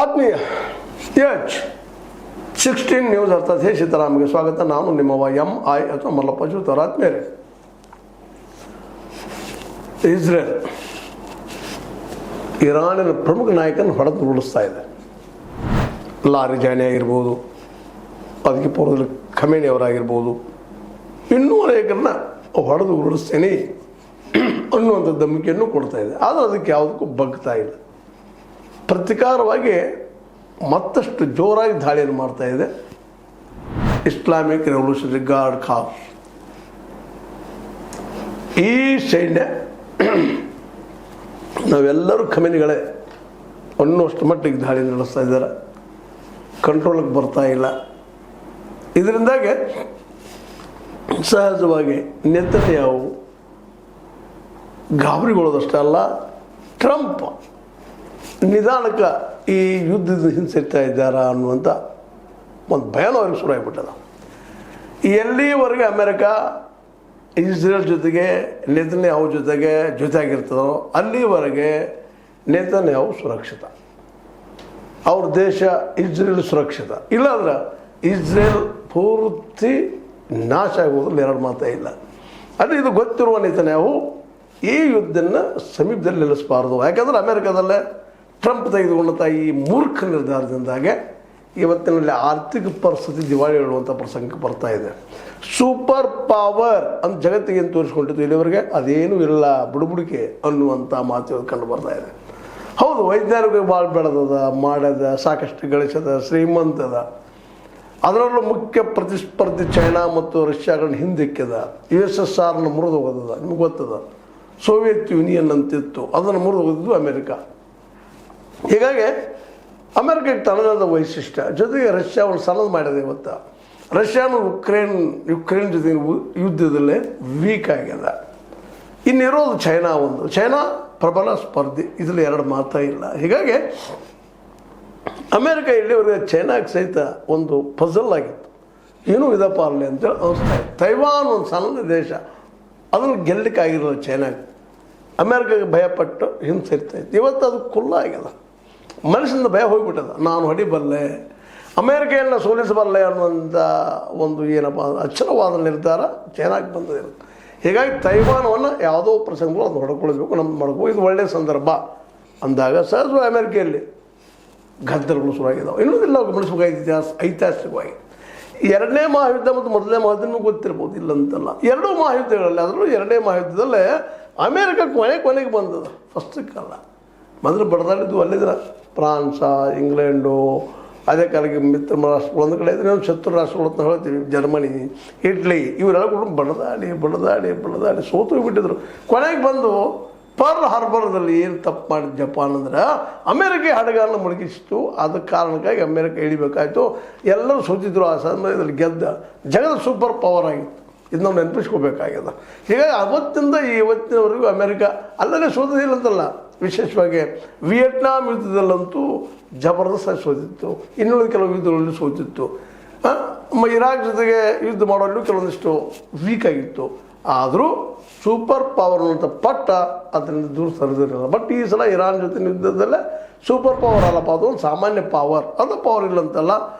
ಆತ್ಮೀಯ H16 news ಅರ್ಥಾತ್ ಹೇ ಸೀತಾರಾಮ್ಗೆ ಸ್ವಾಗತ. ನಾನು ನಿಮ್ಮವ MI ಅಥವಾ ಮಲ್ಲಪ್ಪ ಜೂತವರ. ಆತ್ಮೀಯರೇ, ಇಸ್ರೇಲ್ ಇರಾನಿನ ಪ್ರಮುಖ ನಾಯಕನ ಹೊಡೆದು ಉರುಳಿಸ್ತಾ ಇದೆ. ಲಾರಿ ಜಾನಿ ಆಗಿರ್ಬೋದು, ಅದಕ್ಕೆ ಪೂರ್ವದಲ್ಲಿ ಖಮೇನಿ ಅವರಾಗಿರ್ಬೋದು, ಇನ್ನೂ ಅನೇಕರನ್ನ ಹೊಡೆದು ಉರುಳಿಸ್ತೇನೆ ಅನ್ನುವಂಥ ಧಮಕಿಯನ್ನು ಕೊಡ್ತಾ ಇದೆ. ಆದರೆ ಅದಕ್ಕೆ ಯಾವುದಕ್ಕೂ ಬಗ್ತಾ ಇಲ್ಲ. ಪ್ರತಿಕಾರವಾಗಿ ಮತ್ತಷ್ಟು ಜೋರಾಗಿ ದಾಳಿಯನ್ನು ಮಾಡ್ತಾ ಇದೆ ಇಸ್ಲಾಮಿಕ್ ರೆವಲ್ಯೂಷನರಿ ಗಾರ್ಡ್ ಕಾರ್ಪ್ಸ್. ಈ ಸೈನ್ಯ ನಾವೆಲ್ಲರೂ ಖಮೇನಿಗಳೇ ಅನ್ನುವಷ್ಟು ಮಟ್ಟಿಗೆ ದಾಳಿ ನಡೆಸ್ತಾ ಇದ್ದಾರೆ. ಕಂಟ್ರೋಲಿಗೆ ಬರ್ತಾ ಇಲ್ಲ. ಇದರಿಂದಾಗಿ ಸಹಜವಾಗಿ ನೆತನ್ಯಾಹು ಗಾಬರಿಗೊಳ್ಳೋದಷ್ಟೇ ಅಲ್ಲ, ಟ್ರಂಪ್ ನಿಧಾನಕ್ಕೆ ಈ ಯುದ್ಧದ ಹಿಂಸರಿತಾ ಇದ್ದಾರಾ ಅನ್ನುವಂಥ ಒಂದು ಭಯನೂ ಅವ್ರಿಗೆ ಶುರು ಆಗಿಬಿಟ್ಟದ. ಎಲ್ಲಿವರೆಗೆ ಅಮೆರಿಕ ಇಸ್ರೇಲ್ ಜೊತೆಗೆ ನೆತನ್ಯಾಹು ಜೊತೆಯಾಗಿರ್ತದೋ ಅಲ್ಲಿವರೆಗೆ ನೆತನ್ಯಾಹು ಸುರಕ್ಷಿತ, ಅವ್ರ ದೇಶ ಇಸ್ರೇಲ್ ಸುರಕ್ಷಿತ. ಇಲ್ಲಾಂದ್ರೆ ಇಸ್ರೇಲ್ ಪೂರ್ತಿ ನಾಶ ಆಗೋದ್ರಲ್ಲಿ ಎರಡು ಮಾತೇ ಇಲ್ಲ. ಆದರೆ ಇದು ಗೊತ್ತಿರುವ ನೆತನ್ಯಾಹು ಈ ಯುದ್ಧನ ಸಮೀಪದಲ್ಲಿ ನಿಲ್ಲಿಸಬಾರ್ದು. ಯಾಕಂದರೆ ಅಮೆರಿಕದಲ್ಲೇ ಟ್ರಂಪ್ ತೆಗೆದುಕೊಂಡಂಥ ಈ ಮೂರ್ಖ ನಿರ್ಧಾರದಿಂದಾಗೆ ಇವತ್ತಿನಲ್ಲಿ ಆರ್ಥಿಕ ಪರಿಸ್ಥಿತಿ ದಿವಾಳಿ ಹೇಳುವಂಥ ಪ್ರಸಂಗಕ್ಕೆ ಬರ್ತಾ ಇದೆ. ಸೂಪರ್ ಪವರ್ ಅಂತ ಜಗತ್ತಿಗೆ ಏನು ತೋರಿಸ್ಕೊಂಡಿತ್ತು ಇಲ್ಲಿವರೆಗೆ ಅದೇನೂ ಇಲ್ಲ, ಬುಡುಬುಡಿಕೆ ಅನ್ನುವಂಥ ಮಾತು ಕಂಡು ಬರ್ತಾ ಇದೆ. ಹೌದು, ವೈಜ್ಞಾನಿಕ ಭಾಳ ಬೆಳೆದದ, ಮಾಡದ, ಸಾಕಷ್ಟು ಗಳಿಸದ, ಶ್ರೀಮಂತದ. ಅದರಲ್ಲೂ ಮುಖ್ಯ ಪ್ರತಿಸ್ಪರ್ಧಿ ಚೈನಾ ಮತ್ತು ರಷ್ಯಾಗಳನ್ನ ಹಿಂದಿಕ್ಕಿದ. USSRನ ಮುರಿದು ಹೋಗೋದದ, ನಿಮ್ಗೆ ಗೊತ್ತದ. ಸೋವಿಯತ್ ಯೂನಿಯನ್ ಅಂತಿತ್ತು, ಅದನ್ನು ಮುರಿದು ಹೋಗಿದ್ದು ಅಮೆರಿಕ. ಹೀಗಾಗಿ ಅಮೆರಿಕಕ್ಕೆ ತನ್ನದಾದ ವೈಶಿಷ್ಟ್ಯ. ಜೊತೆಗೆ ರಷ್ಯಾವನ್ನು ಸಲಹೆ ಮಾಡಿದೆ. ಇವತ್ತು ರಷ್ಯಾನು ಯುಕ್ರೇನ್ ಜೊತೆ ಯುದ್ಧದಲ್ಲೇ ವೀಕ್ ಆಗ್ಯದ. ಇನ್ನಿರೋದು ಚೈನಾ ಒಂದು. ಚೈನಾ ಪ್ರಬಲ ಸ್ಪರ್ಧಿ, ಇದರಲ್ಲಿ ಎರಡು ಮಾತಾ ಇಲ್ಲ. ಹೀಗಾಗಿ ಅಮೆರಿಕ ಇಲ್ಲಿವರೆಗೆ ಚೈನಾಗೆ ಸಹಿತ ಒಂದು ಪಜಲ್ ಆಗಿತ್ತು. ಏನೂ ಇದಪ್ಪ ಅಲ್ಲಿ ಅಂತೇಳಿ ಅನಿಸ್ತಾ ಇತ್ತು. ತೈವಾನ್ ಒಂದು ಸಣ್ಣ ದೇಶ, ಅದನ್ನು ಗೆಲ್ಲಕ್ಕಾಗಿರಲ್ಲ ಚೈನಾಗೆ. ಅಮೆರಿಕಾಗೆ ಭಯಪಟ್ಟು ಹಿಂಸರಿತಾ ಇತ್ತು. ಇವತ್ತು ಅದು ಕುಲ್ಲ ಆಗ್ಯದ. ಮನುಷ್ಯನ ಭಯ ಹೋಗಿಬಿಟ್ಟದ. ನಾನು ಹೊಡಿಬಲ್ಲೆ, ಅಮೇರಿಕೆಯನ್ನು ಸೋಲಿಸಬಲ್ಲೆ ಅನ್ನುವಂಥ ಒಂದು ಏನಪ್ಪ ಅಚ್ಚರವಾದ ನಿರ್ಧಾರ ಚೈನಾಗೆ ಬಂದಿರುತ್ತೆ. ಹೀಗಾಗಿ ತೈವಾನವನ್ನು ಯಾವುದೋ ಪ್ರಸಂಗಗಳು ಅದು ಹೊಡ್ಕೊಳ್ಬೇಕು, ನಮ್ದು ಮಾಡ್ಕೋ, ಇದು ಒಳ್ಳೆಯ ಸಂದರ್ಭ ಅಂದಾಗ ಸಹಜವಾಗಿ ಅಮೇರಿಕೆಯಲ್ಲಿ ಗದ್ದಲಗಳು ಶುರುವಾಗಿದ್ದಾವೆ. ಇನ್ನೊಂದಿಲ್ಲ ಗಮನಿಸಬೇಕಾದ ಐತಿಹಾಸಿಕವಾಗಿ ಎರಡನೇ ಮಹಾಯುದ್ಧ ಮತ್ತು ಮೊದಲನೇ ಮಹಾಯುದ್ಧ ನಿಮಗೆ ಗೊತ್ತಿರ್ಬೋದು, ಇಲ್ಲಂತಲ್ಲ. ಎರಡೂ ಮಹಾಯುದ್ಧಗಳಲ್ಲಿ, ಅದರಲ್ಲೂ ಎರಡನೇ ಮಹಾಯುದ್ಧದಲ್ಲೇ ಅಮೇರಿಕ ಕೊನೆಗೆ ಬಂದದ. ಫಸ್ಟಕ್ಕಲ್ಲ, ಮೊದಲು ಬಡದಾಡಿದ್ದು ಅಲ್ಲಿದ್ರೆ ಫ್ರಾನ್ಸ, ಇಂಗ್ಲೆಂಡು, ಅದೇ ಕಾಲಕ್ಕೆ ಮಿತ್ರ ರಾಷ್ಟ್ರಗಳು ಒಂದು ಕಡೆ ಇದ್ರೆ, ಶತ್ರು ರಾಷ್ಟ್ರಗಳು ಅಂತ ಹೇಳ್ತೀವಿ, ಜರ್ಮನಿ, ಇಟ್ಲಿ, ಇವರೆಲ್ಲ ಕೂಡ ಬಡದಾಡಿ ಸೋತು ಹೋಗ್ಬಿಟ್ಟಿದ್ರು. ಕೊನೆಗೆ ಬಂದು ಪರ್ಲ್ ಹಾರ್ಬರ್ದಲ್ಲಿ ಏನು ತಪ್ಪು ಮಾಡಿದ ಜಪಾನ್ ಅಂದ್ರೆ ಅಮೇರಿಕೆ ಹಡಗನ್ನು ಮುಳುಗಿಸಿತು. ಅದ ಕಾರಣಕ್ಕಾಗಿ ಅಮೇರಿಕ ಇಳಿಬೇಕಾಯಿತು. ಎಲ್ಲರೂ ಸೋತಿದ್ರು. ಆ ಸಮಯದಲ್ಲಿ ಗೆದ್ದ ಜಗದ ಸೂಪರ್ ಪವರ್ ಆಗಿತ್ತು. ಇದು ನಾವು ನೆನಪಿಸ್ಕೋಬೇಕಾಗ್ಯದ. ಹೀಗಾಗಿ ಅವತ್ತಿಂದ ಇವತ್ತಿನವರೆಗೂ ಅಮೇರಿಕ ಅಲ್ಲಲ್ಲೇ ಸೋತದಿಲ್ಲ ಅಂತಲ್ಲ, ವಿಶೇಷವಾಗಿ ವಿಯೆಟ್ನಾಂ ಯುದ್ಧದಲ್ಲಂತೂ ಜಬರ್ದಸ್ತಾಗಿ ಸೋತಿತ್ತು. ಇನ್ನುಳಿದ ಕೆಲವು ಯುದ್ಧಗಳಲ್ಲಿ ಸೋತಿತ್ತು. ಇರಾಕ್ ಜೊತೆಗೆ ಯುದ್ಧ ಮಾಡೋಲ್ಲೂ ಕೆಲವೊಂದಿಷ್ಟು ವೀಕ್ ಆಗಿತ್ತು. ಆದರೂ ಸೂಪರ್ ಪವರ್ ಅಂತ ಪಟ್ಟ ಅದರಿಂದ ದೂರ ಸರಿದಿರಲಿಲ್ಲ. ಬಟ್ ಈ ಸಲ ಇರಾನ್ ಜೊತೆ ಯುದ್ಧದಲ್ಲೇ ಸೂಪರ್ ಪವರ್ ಅಲ್ಲಪ್ಪ, ಅದು ಒಂದು ಸಾಮಾನ್ಯ ಪವರ್. ಅದು ಪವರ್ ಇಲ್ಲ ಅಂತಲ್ಲ,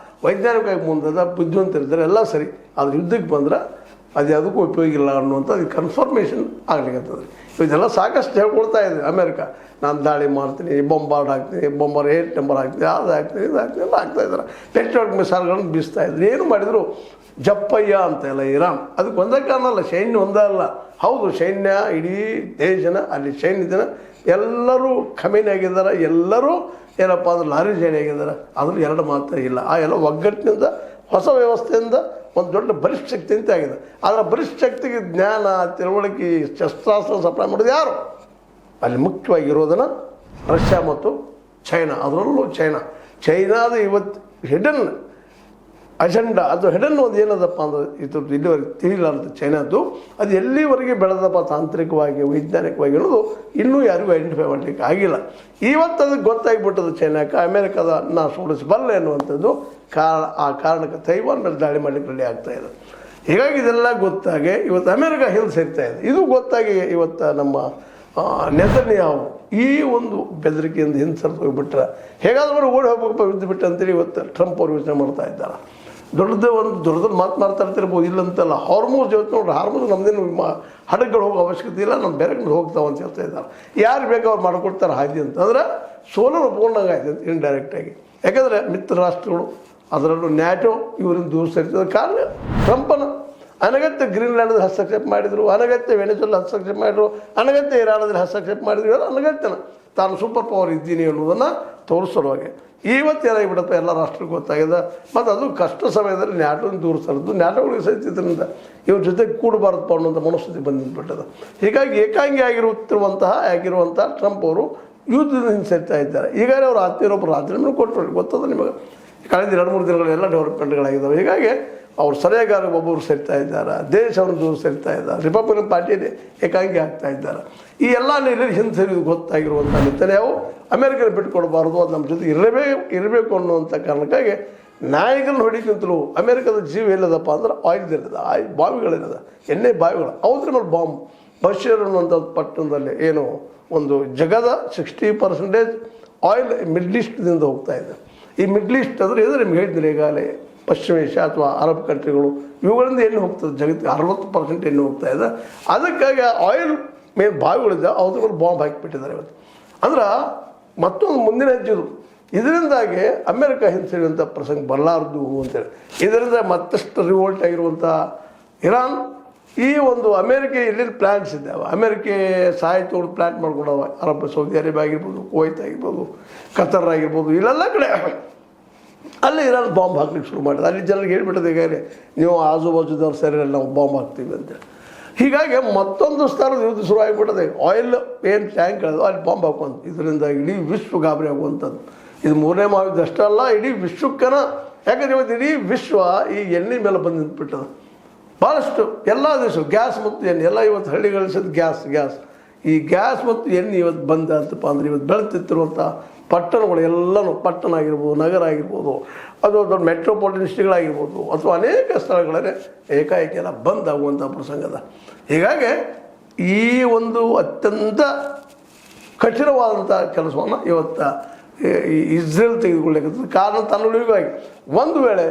ವೈಜ್ಞಾನಿಕವಾಗಿ ಮುಂದದ, ಬುದ್ಧಿವಂತರಿದ್ದಾರೆ, ಎಲ್ಲ ಸರಿ. ಆದರೆ ಯುದ್ಧಕ್ಕೆ ಬಂದ್ರೆ ಅದು ಯಾವುದಕ್ಕೂ ಉಪಯೋಗ ಇಲ್ಲ ಅನ್ನುವಂಥ ಅದು ಕನ್ಫರ್ಮೇಷನ್ ಆಗ್ಲಿಕ್ಕಂತದ್ರಿ. ಇದೆಲ್ಲ ಸಾಕಷ್ಟು ಹೇಳ್ಕೊಳ್ತಾ ಇದೆ ಅಮೇರಿಕ. ನಾನು ದಾಳಿ ಮಾಡ್ತೀನಿ, ಬೊಂಬಾರ್ಡ್ ಹಾಕ್ತೀನಿ, ಬೊಂಬಾರ್ ಏರ್ ಟೆಂಬರ್ ಹಾಕ್ತೀನಿ, ಅದು ಹಾಕ್ತೀನಿ, ಇದು ಹಾಕ್ತೀನಿ, ಎಲ್ಲ ಆಗ್ತಾಯಿದ್ದಾರೆ. ಪೆಟ್ರೋಲ್ ಮಿಸೈಲ್ಗಳನ್ನು ಬೀಸ್ತಾ ಇದ್ರು. ಏನು ಮಾಡಿದ್ರು ಜಪ್ಪಯ್ಯ ಅಂತ ಇಲ್ಲ ಇರಾನ್. ಅದಕ್ಕೆ ಒಂದೇ ಕಾರಣ ಅಲ್ಲ, ಸೈನ್ಯ ಒಂದೇ ಅಲ್ಲ. ಹೌದು, ಸೈನ್ಯ ಇಡೀ ದೇಶನ, ಅಲ್ಲಿ ಸೈನ್ಯದ ಎಲ್ಲರೂ ಖಮೇನಿ ಆಗಿದ್ದಾರೆ. ಎಲ್ಲರೂ ಏನಪ್ಪ ಅಂದ್ರೆ ಲಾರಿ ಜಾನಿ ಆಗಿದ್ದಾರೆ. ಅದ್ರಲ್ಲಿ ಎರಡು ಮಾತ್ರ ಇಲ್ಲ. ಆ ಎಲ್ಲ ಒಗ್ಗಟ್ಟಿನಿಂದ, ಹೊಸ ವ್ಯವಸ್ಥೆಯಿಂದ ಒಂದು ದೊಡ್ಡ ಬಲಿಷ್ಠ ಶಕ್ತಿ ಅಂತ ಆಗಿದೆ. ಆದರೆ ಬಲಿಷ್ಠ ಶಕ್ತಿಗೆ ಜ್ಞಾನ, ತಿಳುವಳಿಕೆ, ಶಸ್ತ್ರಾಸ್ತ್ರ ಸಪ್ಲೈ ಮಾಡೋದು ಯಾರು? ಅಲ್ಲಿ ಮುಖ್ಯವಾಗಿರೋದನ್ನು ರಷ್ಯಾ ಮತ್ತು ಚೈನಾ. ಅದರಲ್ಲೂ ಚೈನಾದ ಇವತ್ತು ಹಿಡನ್ ಅಜೆಂಡಾ, ಅದು ಹಿಡನ್ ಒಂದು ಏನದಪ್ಪ ಅಂದ್ರೆ ಇದ್ರದ್ದು ಇಲ್ಲಿವರೆಗೆ ತಿಳಿಲಾರ್ದು ಚೈನಾದ್ದು. ಅದು ಎಲ್ಲಿವರೆಗೆ ಬೆಳೆದಪ್ಪ ತಾಂತ್ರಿಕವಾಗಿ, ವೈಜ್ಞಾನಿಕವಾಗಿ ಅನ್ನೋದು ಇನ್ನೂ ಯಾರಿಗೂ ಐಡೆಂಟಿಫೈ ಮಾಡಲಿಕ್ಕೆ ಆಗಿಲ್ಲ. ಇವತ್ತು ಅದಕ್ಕೆ ಗೊತ್ತಾಗಿಬಿಟ್ಟದು ಚೈನಾಕ್ಕೆ ಅಮೇರಿಕಾದ ನಾ ಸೋಲಿಸಬಲ್ಲೆ ಅನ್ನುವಂಥದ್ದು. ಆ ಕಾರಣಕ್ಕೆ ತೈವಾನ್ ಮೇಲೆ ದಾಳಿ ಮಾಡಲಿಕ್ಕೆ ರೆಡಿ ಆಗ್ತಾಯಿದೆ. ಹೀಗಾಗಿ ಇದೆಲ್ಲ ಗೊತ್ತಾಗಿ ಇವತ್ತು ಅಮೇರಿಕ ಹಿಂದೆ ಸೇರ್ತಾ ಇದೆ. ಇದು ಗೊತ್ತಾಗಿ ಇವತ್ತು ನಮ್ಮ ನೆತನ್ಯಾಹು ಈ ಒಂದು ಬೆದರಿಕೆಯಿಂದ ಹಿಂಸರಿದು ಹೋಗಿಬಿಟ್ರೆ ಹೇಗಾದ್ರೂ ಓಡಿ ಹೋಗ್ಬೇಕಪ್ಪ ಯುದ್ಧ ಬಿಟ್ಟು ಅಂತೇಳಿ ಇವತ್ತು ಟ್ರಂಪ್ ಅವರು ಯೋಚನೆ ಮಾಡ್ತಾ ಇದ್ದಾರೆ. ದೊಡ್ಡದು ಮಾತನಾಡ್ತಾ ಇರ್ತಿರ್ಬೋದು, ಇಲ್ಲಂತಲ್ಲ. ಹಾರ್ಮೋಸ್ ಇವತ್ತು ನೋಡ್ರಿ, ಹಾರ್ಮೋಸ್ ನಮ್ಮದೇನು ಹಡಗುಗಳು ಹೋಗೋ ಅವಶ್ಯಕತೆ ಇಲ್ಲ, ನಮ್ಮ ಬೇರೆ ಕಡೆ ಹೋಗ್ತಾವೆ ಅಂತ ಹೇಳ್ತಾ ಇದ್ದಾರೆ. ಯಾರು ಬೇಕು ಅವ್ರು ಮಾಡ್ಕೊಡ್ತಾರೆ ಹಾದಿ ಅಂತ. ಅಂದ್ರೆ ಸೋಲನ್ನು ಒಪ್ಕೊಂಡಂಗೆ ಆಯ್ತು ಅಂತ ಇಂಡೈರೆಕ್ಟಾಗಿ. ಯಾಕಂದರೆ ಮಿತ್ರ ರಾಷ್ಟ್ರಗಳು, ಅದರಲ್ಲೂ ನ್ಯಾಟೋ ಇವರಿಂದ ದೂರ ಸರಿತದ ಕಾರಣ ಟ್ರಂಪನ ಅನಗತ್ಯ ಗ್ರೀನ್ಲ್ಯಾಂಡಲ್ಲಿ ಹಸ್ತಕ್ಷೇಪ ಮಾಡಿದರು, ಅನಗತ್ಯ ವೆನೆಜುವೆಲಾ ಹಸ್ತಕ್ಷೇಪ ಮಾಡಿದರು, ಅನಗತ್ಯ ಇರಾನದಲ್ಲಿ ಹಸ್ತಕ್ಷೇಪ ಮಾಡಿದ್ರು. ಇವೆಲ್ಲ ಅನಗತ್ಯನ ತಾನು ಸೂಪರ್ ಪವರ್ ಇದ್ದೀನಿ ಅನ್ನೋದನ್ನು ತೋರಿಸೋರುವಾಗೆ ಇವತ್ತು ಏನಾಗಿಬಿಡಪ್ಪ ಎಲ್ಲ ರಾಷ್ಟ್ರಕ್ಕೆ ಗೊತ್ತಾಗಿದೆ. ಮತ್ತು ಅದು ಕಷ್ಟ ಸಮಯದಲ್ಲಿ ನ್ಯಾಟೋನ ದೂರ ಸರಿದು ನ್ಯಾಟೋಗಳಿಗೆ ಸಹಿತ ಇದರಿಂದ ಇವ್ರ ಜೊತೆಗೆ ಕೂಡಬಾರದಪ್ಪ ಅನ್ನೋಂಥ ಮನಸ್ಥಿತಿ ಬಂದಿಬಿಟ್ಟದ. ಹೀಗಾಗಿ ಏಕಾಂಗಿ ಆಗಿರುವಂತಹ ಟ್ರಂಪ್ ಅವರು ಯುದ್ಧದಿಂದ ಹಿಂಸರಿತಾ ಇದ್ದಾರೆ. ಈಗಾಗಲೇ ಅವರು ಆತ್ಮೀಯರೊಬ್ಬರು ರಾಜೀನಾಮೆ ಕೊಟ್ಟರು, ಗೊತ್ತದ ನಿಮಗೆ. ಕಳೆದ 2-3 ದಿನಗಳೆಲ್ಲ ಡೆವಲಪ್ಮೆಂಟ್ಗಳಾಗಿದ್ದಾವೆ. ಹೀಗಾಗಿ ಅವ್ರು ಸರಿಯಾಗಿ ಒಬ್ಬೊಬ್ಬರು ಸೇರ್ತಾ ಇದ್ದಾರೆ, ದೇಶವನ್ನು ದೂರ ಸೇರ್ತಾ ಇದ್ದಾರೆ, ರಿಪಬ್ಲಿಕನ್ ಪಾರ್ಟಿಯಲ್ಲಿ ಏಕಾಂಗಿ ಆಗ್ತಾ ಇದ್ದಾರೆ. ಈ ಎಲ್ಲ ನೀರಲ್ಲಿ ಹಿಂಸರಿದು ಗೊತ್ತಾಗಿರುವಂಥ ನೆತನ್ಯಾಹು ಅಮೆರಿಕನ ಬಿಟ್ಟುಕೊಡಬಾರ್ದು, ಅದು ನಮ್ಮ ಜೊತೆ ಇರಬೇಕು ಅನ್ನುವಂಥ ಕಾರಣಕ್ಕಾಗಿ ನಾಯಿಗಳನ್ನ ಹೊಡಿಕ್ಕಿಂತಲೂ ಅಮೆರಿಕದ ಜೀವ ಎಲ್ಲದಪ್ಪ ಅಂದ್ರೆ ಆಯಿಲ್ದಿಲ್ಲದ, ಬಾವಿಗಳಿಲ್ಲದ, ಎಣ್ಣೆ ಬಾವಿಗಳು. ಅವ್ರ ಮೇಲೆ ಬಾಂಬ್ ಬಶೀರ್ ಅನ್ನುವಂಥ ಪಟ್ಟಣದಲ್ಲಿ ಏನು ಒಂದು ಜಗದ 60% ಆಯಿಲ್ ಮಿಡ್ಲ್ ಈಸ್ಟ್ದಿಂದ ಹೋಗ್ತಾ ಇದೆ. ಈ ಮಿಡ್ಲ್ ಈಸ್ಟ್ ಅಂದರೆ ಇದು ನಿಮ್ಗೆ ಹೇಳಿದ್ರೆ ಈಗಾಗಲೇ ಪಶ್ಚಿಮ ಏಷ್ಯಾ ಅಥವಾ ಅರಬ್ ಕಂಟ್ರಿಗಳು ಇವುಗಳಿಂದ ಎಣ್ಣೆ ಹೋಗ್ತದೆ. ಜಗತ್ತಿಗೆ 60% ಎಣ್ಣೆ ಹೋಗ್ತಾ ಇದೆ. ಅದಕ್ಕಾಗಿ ಆಯಿಲ್ ಮೇನ್ ಬಾವಿಗಳಿದ್ದ ಅದ್ರ ಮೇಲೆ ಬಾಂಬ್ ಹಾಕಿಬಿಟ್ಟಿದ್ದಾರೆ ಇವತ್ತು. ಅಂದ್ರೆ ಮತ್ತೊಂದು ಮುಂದಿನ ಹೆಜ್ಜೆದು ಇದರಿಂದಾಗಿ ಅಮೆರಿಕ ಹಿಂಸೆಯುವಂಥ ಪ್ರಸಂಗ ಬರಲಾರದು ಅಂತೇಳಿ. ಇದರಿಂದ ಮತ್ತಷ್ಟು ರಿವೋಲ್ಟ್ ಆಗಿರುವಂಥ ಇರಾನ್ ಈ ಒಂದು ಅಮೇರಿಕ ಎಲ್ಲಿ ಪ್ಲ್ಯಾನ್ಸ್ ಇದ್ದಾವೆ, ಅಮೇರಿಕೆ ಸಹಾಯ ತೊಗೊಂಡು ಪ್ಲ್ಯಾನ್ ಮಾಡ್ಕೊಂಡವ. ಸೌದಿ ಅರೇಬಿಯಾ ಆಗಿರ್ಬೋದು, ಕುವೈತ್ ಆಗಿರ್ಬೋದು, ಕತರ್ ಆಗಿರ್ಬೋದು, ಇಲ್ಲೆಲ್ಲ ಕಡೆ ಅಲ್ಲಿ ಇರಾನ್ ಬಾಂಬ್ ಹಾಕ್ಲಿಕ್ಕೆ ಶುರು ಮಾಡಿದೆ. ಅಲ್ಲಿ ಜನರಿಗೆ ಹೇಳ್ಬಿಟ್ಟದೆ ಈಗಾಗಲೇ ನೀವು ಆಜು ಬಾಜುದವ್ರು ಸರಿ ನಾವು ಬಾಂಬ್ ಹಾಕ್ತೀವಿ ಅಂತೇಳಿ. ಹೀಗಾಗಿ ಮತ್ತೊಂದು ಸ್ಥಳದ ಯುದ್ಧ ಶುರು ಆಗಿಬಿಟ್ಟದೆ. ಆಯಿಲ್ ಏನು ಟ್ಯಾಂಕ್ ಅದು ಅಲ್ಲಿ ಬಾಂಬ್ ಹಾಕುವಂಥ ಇದರಿಂದ ಇಡೀ ವಿಶ್ವ ಗಾಬರಿ ಆಗುವಂಥದ್ದು. ಇದು 3ನೇ ಮಹಾಯುದ್ಧ ಅಷ್ಟೇ ಅಲ್ಲ, ಇಡೀ ವಿಶ್ವಕ್ಕನ. ಯಾಕಂದರೆ ಇವತ್ತು ಇಡೀ ವಿಶ್ವ ಈ ಎಣ್ಣೆ ಮೇಲೆ ಬಂದು ನಿಂತುಬಿಟ್ಟದ. ಭಾಳಷ್ಟು ಎಲ್ಲ ದೇಶಗಳು ಗ್ಯಾಸ್ ಮತ್ತು ಎಣ್ಣೆ ಎಲ್ಲ ಇವತ್ತು ಹಳ್ಳಿಗಳಿಸಿದ ಗ್ಯಾಸ್ ಈ ಗ್ಯಾಸ್ ಮತ್ತು ಎಣ್ಣೆ ಇವತ್ತು ಬಂದ ಅಂತಪ್ಪ ಅಂದರೆ ಇವತ್ತು ಬೆಳೆತಿತ್ತಿರುವಂಥ ಪಟ್ಟಣಗಳು ಎಲ್ಲನೂ, ಪಟ್ಟಣ ಆಗಿರ್ಬೋದು, ನಗರ ಆಗಿರ್ಬೋದು, ಅದು ದೊಡ್ಡ ಮೆಟ್ರೋಪಾಲಿಟನ್ ಸಿಟಿಗಳಾಗಿರ್ಬೋದು, ಅಥವಾ ಅನೇಕ ಸ್ಥಳಗಳೇ ಏಕಾಏಕಿ ಎಲ್ಲ ಬಂದಾಗುವಂಥ ಪ್ರಸಂಗದ. ಹೀಗಾಗಿ ಈ ಒಂದು ಅತ್ಯಂತ ಕಠಿಣವಾದಂಥ ಕೆಲಸವನ್ನು ಇವತ್ತು ಇಸ್ರೇಲ್ ತೆಗೆದುಕೊಳ್ಳಲಿಕ್ಕೆ ಕಾರಣ ತನ್ನುಳಿಗಾಗಿ. ಒಂದು ವೇಳೆ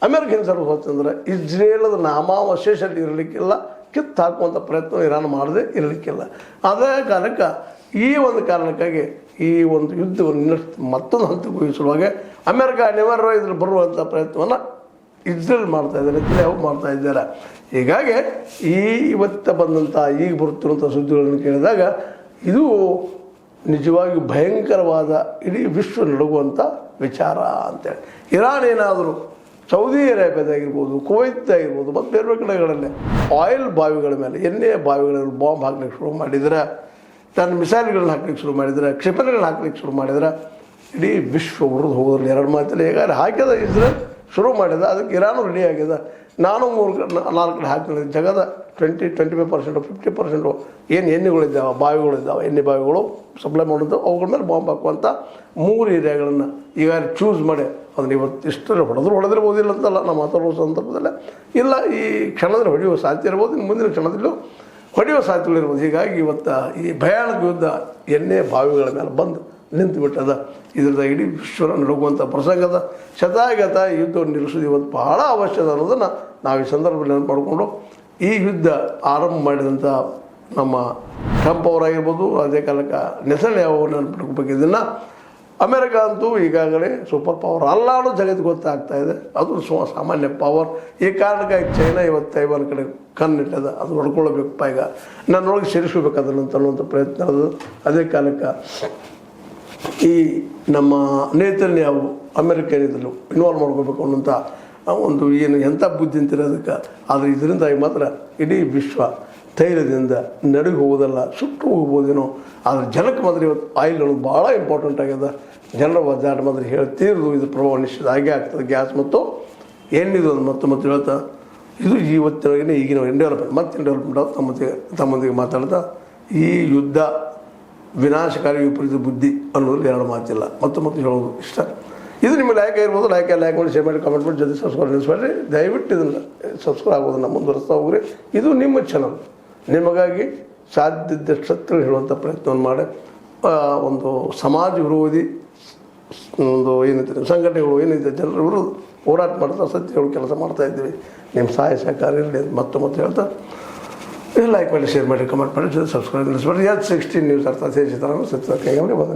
ಅಮೆರಿಕ ಹಿಂಸರು ಹೋತಂದ್ರೆ ಇಸ್ರೇಲದ ನಾಮಾವಶೇಷ ಇರಲಿಕ್ಕಿಲ್ಲ, ಕಿತ್ತು ಹಾಕುವಂಥ ಪ್ರಯತ್ನ ಇರಾನ್ ಮಾಡದೆ ಇರಲಿಕ್ಕಿಲ್ಲ. ಅದೇ ಕಾರಣಕ್ಕೆ ಈ ಒಂದು ಕಾರಣಕ್ಕಾಗಿ ಈ ಒಂದು ಯುದ್ಧವನ್ನು ಮತ್ತೊಂದು ಹಂತಕ್ಕೆ ವಹಿಸುವಾಗ ಅಮೆರಿಕ ಅನಿವಾರ್ಯ ಇದ್ರಲ್ಲಿ ಬರುವಂಥ ಪ್ರಯತ್ನವನ್ನು ಇಸ್ರೇಲ್ ಮಾಡ್ತಾಯಿದ್ದಾರೆ, ನೆತನ್ಯಾಹು ಮಾಡ್ತಾ ಇದ್ದಾರೆ. ಹೀಗಾಗಿ ಇವತ್ತು ಬಂದಂಥ ಈಗ ಬರುತ್ತಿರುವಂಥ ಸುದ್ದಿಗಳನ್ನು ಕೇಳಿದಾಗ ಇದು ನಿಜವಾಗಿ ಭಯಂಕರವಾದ ಇಡೀ ವಿಶ್ವ ನಡುಗುವಂಥ ವಿಚಾರ ಅಂತೇಳಿ. ಇರಾನ್ ಏನಾದರೂ ಸೌದಿ ಅರೇಬಿಯಾದಾಗಿರ್ಬೋದು, ಕುವೈತ್ ಆಗಿರ್ಬೋದು, ಮತ್ತು ಬೇರೆ ಕಡೆಗಳಲ್ಲೇ ಆಯಿಲ್ ಬಾವಿಗಳ ಮೇಲೆ, ಎಣ್ಣೆಯ ಬಾವಿಗಳಲ್ಲಿ ಬಾಂಬ್ ಹಾಕ್ಲಿಕ್ಕೆ ಶುರು ಮಾಡಿದರೆ, ತನ್ನ ಮಿಸೈಲ್ಗಳನ್ನ ಹಾಕ್ಲಿಕ್ಕೆ ಶುರು ಮಾಡಿದರೆ, ಕ್ಷಿಪಣಿಗಳನ್ನ ಹಾಕ್ಲಿಕ್ಕೆ ಶುರು ಮಾಡಿದರೆ ಇಡೀ ವಿಶ್ವ ಉರಿದು ಹೋಗೋದ್ರಲ್ಲಿ 2 ಮಾತಲ್ಲಿ. ಹೇಗಾದ್ರೆ ಹಾಕಿದ ಇಸ್ರೇಲ್ ಶುರು ಮಾಡಿದ, ಅದಕ್ಕೆ ಇರಾನು ರೆಡಿ ಆಗಿದೆ. ನಾನು 3-4 ಕಡೆ ಹಾಕ್ತೀನಿ. ಜಗದ 20-25% 50% ಏನು ಎಣ್ಣೆಗಳಿದ್ದಾವೆ, ಬಾವಿಗಳಿದ್ದಾವೆ, ಎಣ್ಣೆ ಬಾವಿಗಳು ಸಪ್ಲೈ ಮಾಡೋದು, ಅವುಗಳ ಮೇಲೆ ಬಾಂಬ್ ಹಾಕುವಂಥ 3 ಏರಿಯಾಗಳನ್ನು ಈಗ ಚೂಸ್ ಮಾಡಿ ಅದನ್ನು ಇವತ್ತು ಇಷ್ಟರಲ್ಲಿ ಹೊಡೆದಿರ್ಬೋದಿಲ್ಲ ಅಂತಲ್ಲ, ನಾವು ಮಾತಾಡುವ ಸಂದರ್ಭದಲ್ಲೇ ಇಲ್ಲ, ಈ ಕ್ಷಣದಲ್ಲಿ ಹೊಡೆಯುವ ಸಾಧ್ಯತೆ ಇರ್ಬೋದು, ಇನ್ನು ಮುಂದಿನ ಕ್ಷಣದಲ್ಲೂ ಹೊಡೆಯುವ ಸಾಧ್ಯತೆಗಳಿರ್ಬೋದು. ಹೀಗಾಗಿ ಇವತ್ತು ಈ ಭಯಾನಕ ಯುದ್ಧ ಎಣ್ಣೆ ಬಾವಿಗಳ ಮೇಲೆ ಬಂದು ನಿಂತು ಬಿಟ್ಟದ. ಇದರಿಂದ ಇಡೀ ವಿಶ್ವನ ನಡುಗುವಂಥ ಪ್ರಸಂಗದ ಶತಾಗತ ಯುದ್ಧವನ್ನು ನಿಲ್ಲಿಸೋದು ಇವತ್ತು ಬಹಳ ಅವಶ್ಯಕ ಅನ್ನೋದನ್ನು ನಾವು ಈ ಸಂದರ್ಭದಲ್ಲಿ ನೆನಪು ಮಾಡಿಕೊಂಡು, ಈ ಯುದ್ಧ ಆರಂಭ ಮಾಡಿದಂಥ ನಮ್ಮ ಟ್ರಂಪ್ ಅವರಾಗಿರ್ಬೋದು, ಅದೇ ಕಾಲಕ್ಕೆ ನೆತನ್ಯಾಹು ನೆನಪಿಟ್ಕೋಬೇಕು. ಇದನ್ನು ಅಮೆರಿಕ ಅಂತೂ ಈಗಾಗಲೇ ಸೂಪರ್ ಪವರ್ ಅಲ್ಲ ಅನ್ನೋ ಜಗತ್ತಿಗೆ ಗೊತ್ತಾಗ್ತಾ ಇದೆ. ಅದು ಸಾಮಾನ್ಯ ಪವರ್. ಈ ಕಾರಣಕ್ಕಾಗಿ ಚೈನಾ ಇವತ್ತು ತೈವಾನ್ ಕಡೆ ಕಣ್ಣಿಟ್ಟದ, ಅದು ಹೊಡ್ಕೊಳ್ಬೇಕಪ್ಪ, ಈಗ ನನ್ನೊಳಗೆ ಸೇರಿಸ್ಕೋಬೇಕು ಅದನ್ನು ಅನ್ನುವಂಥ ಪ್ರಯತ್ನ ಅದು. ಅದೇ ಕಾಲಕ್ಕೆ ಈ ನಮ್ಮ ನೆತನ್ಯಾಹು ಅಮೆರಿಕ ಏನಿದ್ರು ಇನ್ವಾಲ್ವ್ ಮಾಡ್ಕೋಬೇಕು ಅನ್ನೋಂಥ ಒಂದು ಏನು ಎಂಥ ಬುದ್ಧಿ ಅಂತಿರೋದಕ್ಕೆ. ಆದರೆ ಇದರಿಂದಾಗಿ ಮಾತ್ರ ಇಡೀ ವಿಶ್ವ ತೈಲದಿಂದ ನಡುಗೆ ಹೋಗೋದಲ್ಲ, ಸುಟ್ಟು ಹೋಗ್ಬೋದೇನೋ. ಆದರೆ ಜನಕ್ಕೆ ಮಾತ್ರ ಇವತ್ತು ಆಯಿಲ್ ಅನ್ನೋದು ಭಾಳ ಇಂಪಾರ್ಟೆಂಟ್ ಆಗಿದೆ. ಜನರ ಒದ್ದಾಟ ಮಾತ್ರ ಹೇಳ್ತೀರದು ಇದು ಪ್ರಭಾವ ನಿಶ್ಚಿತ ಆಗೇ ಆಗ್ತದೆ. ಗ್ಯಾಸ್ ಮತ್ತು ಎಣ್ಣೆದು ಒಂದು ಮತ್ತೆ ಹೇಳ್ತಾ ಇದು ಇವತ್ತಿನೊಳಗಿನ ಈಗಿನ ಡೆವಲಪ್ಮೆಂಟ್ ತಮ್ಮೊಂದಿಗೆ ಮಾತಾಡ್ತಾ ಈ ಯುದ್ಧ ವಿನಾಶಕಾರಿ ವಿಪರೀತ ಬುದ್ಧಿ ಅನ್ನೋದ್ರಲ್ಲಿ 2 ಮಾತಿಲ್ಲ. ಮತ್ತೆ ಹೇಳೋದು ಇಷ್ಟ. ಇದು ನಿಮ್ಮ ಲೈಕ್ ಇರ್ಬೋದು, ಲೈಕ್ ಮಾಡಿ, ಶೇರ್ ಮಾಡಿ, ಕಮೆಂಟ್ ಮಾಡಿ, ಜೊತೆ ಸಬ್ಸ್ಕ್ರೈಬ್ ನೆನೆಸ್ಬೇಡ್ರಿ. ದಯವಿಟ್ಟು ಇದನ್ನು ಸಬ್ಸ್ಕ್ರೈಬ್ ಆಗೋದನ್ನು ಮುಂದುವರಿಸ್ತಾ ಹೋಗ್ರಿ. ಇದು ನಿಮ್ಮ ಚಾನಲ್. ನಿಮಗಾಗಿ ಸಾಧ್ಯದಷ್ಟು ಹೇಳುವಂಥ ಪ್ರಯತ್ನವನ್ನು ಮಾಡಿ ಒಂದು ಸಮಾಜ ವಿರೋಧಿ ಒಂದು ಏನಿದೆ ಸಂಘಟನೆಗಳು ಏನಿದೆ ಜನರ ವಿರೋಧ ಹೋರಾಟ ಮಾಡ್ತಾ ಸತ್ಯಗಳು ಕೆಲಸ ಮಾಡ್ತಾ ಇದ್ದೀವಿ. ನಿಮ್ಮ ಸಹಾಯ ಸಹಕಾರ ಇರಲಿ ಅಂತ ಮತ್ತೆ ಹೇಳ್ತಾ ಲೈಕ್ ಮಾಡಿ, ಶೇರ್ ಮಾಡಿ, ಕಮೆಂಟ್ ಮಾಡಿ, ಸಬ್ಸ್ಕ್ರೈಬ್ ಮಾಡಿ. 16 ನ್ಯೂಸ್ ಅರ್ಥ ಸೇರಿಸಿದ ಸತ್ಯ ಕೈಗೆ ಬಂದ